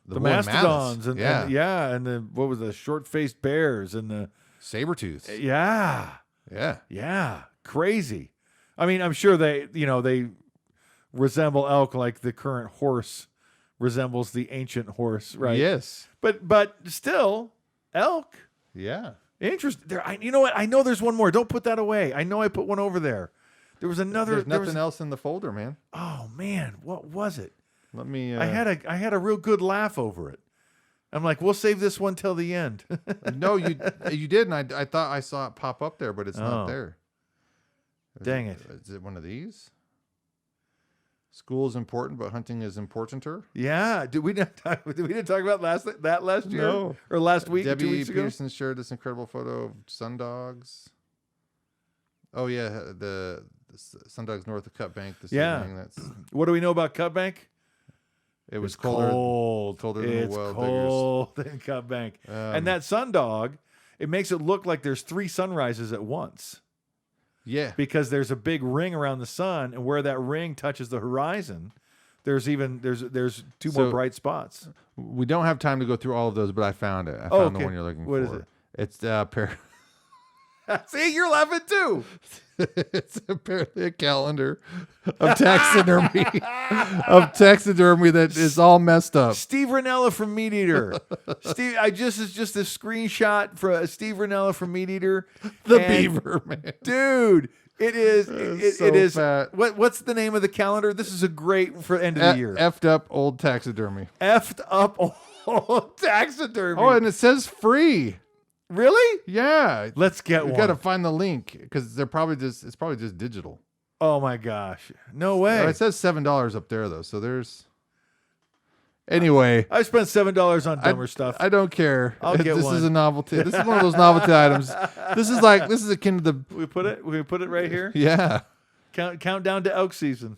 S1: mastodons. And the what was the short-faced bears and the
S2: saber-tooths.
S1: Yeah.
S2: Yeah.
S1: Yeah. Crazy. I mean, I'm sure they resemble elk like the current horse resembles the ancient horse, right?
S2: Yes.
S1: But still, elk.
S2: Yeah.
S1: Interesting. You know what? I know there's one more. Don't put that away. I know I put one over there. There was another.
S2: There's nothing else in the folder, man.
S1: Oh man, what was it?
S2: Let me.
S1: I had a real good laugh over it. I'm like, we'll save this one till the end.
S2: No, you did, and I thought I saw it pop up there, but it's not there.
S1: Dang it!
S2: Is it one of these? School is important, but hunting is importanter.
S1: Yeah. Did we not talk about last year?
S2: No.
S1: Or last week?
S2: Debbie
S1: 2 weeks ago?
S2: Peterson shared this incredible photo of sundogs. Oh yeah, the sundogs north of Cut Bank.
S1: What do we know about Cut Bank?
S2: It was
S1: colder
S2: than
S1: it's
S2: the wild
S1: cold than Cut Bank. And that sundog, it makes it look like there's 3 sunrises at once.
S2: Yeah.
S1: Because there's a big ring around the sun, and where that ring touches the horizon, there's 2 more bright spots.
S2: We don't have time to go through all of those, but I found it. I found the one you're looking for.
S1: What is it?
S2: It's
S1: See, you're laughing too.
S2: it's apparently a calendar of taxidermy that is all messed up.
S1: Steve Ranella from Meat Eater. Steve, it's just a screenshot for Steve Ranella from Meat Eater.
S2: The beaver, man.
S1: Dude, it is. It is.
S2: Fat.
S1: What's the name of the calendar? This is a great for end of the year.
S2: Effed up old taxidermy.
S1: Effed up old taxidermy.
S2: Oh, and it says free.
S1: Really?
S2: Yeah.
S1: Let's get
S2: You
S1: one.
S2: got to find the link because it's probably just digital.
S1: Oh my gosh. No way.
S2: It says $7 up there though. So there's anyway.
S1: I spent $7 on dumber stuff.
S2: I don't care.
S1: I'll get
S2: this
S1: one.
S2: is a novelty. This is one of those novelty items. This is akin to the
S1: We put it right here.
S2: yeah.
S1: Count down to elk season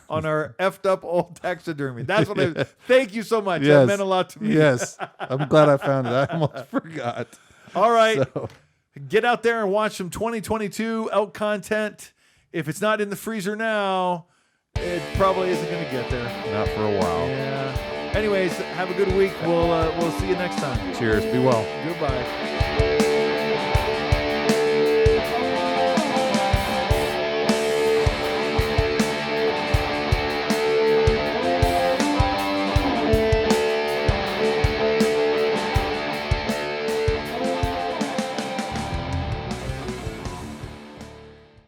S1: on our effed up old taxidermy. That's what I. Thank you so much. That
S2: Yes.
S1: meant a lot to me.
S2: Yes. I'm glad I found it. I almost forgot.
S1: All right.
S2: So,
S1: Get out there and watch some 2022 elk content. If it's not in the freezer now, it probably isn't going to get there.
S2: not for a while.
S1: Yeah. Anyways, have a good week. We'll see you next time.
S2: Cheers. Be well.
S1: Goodbye.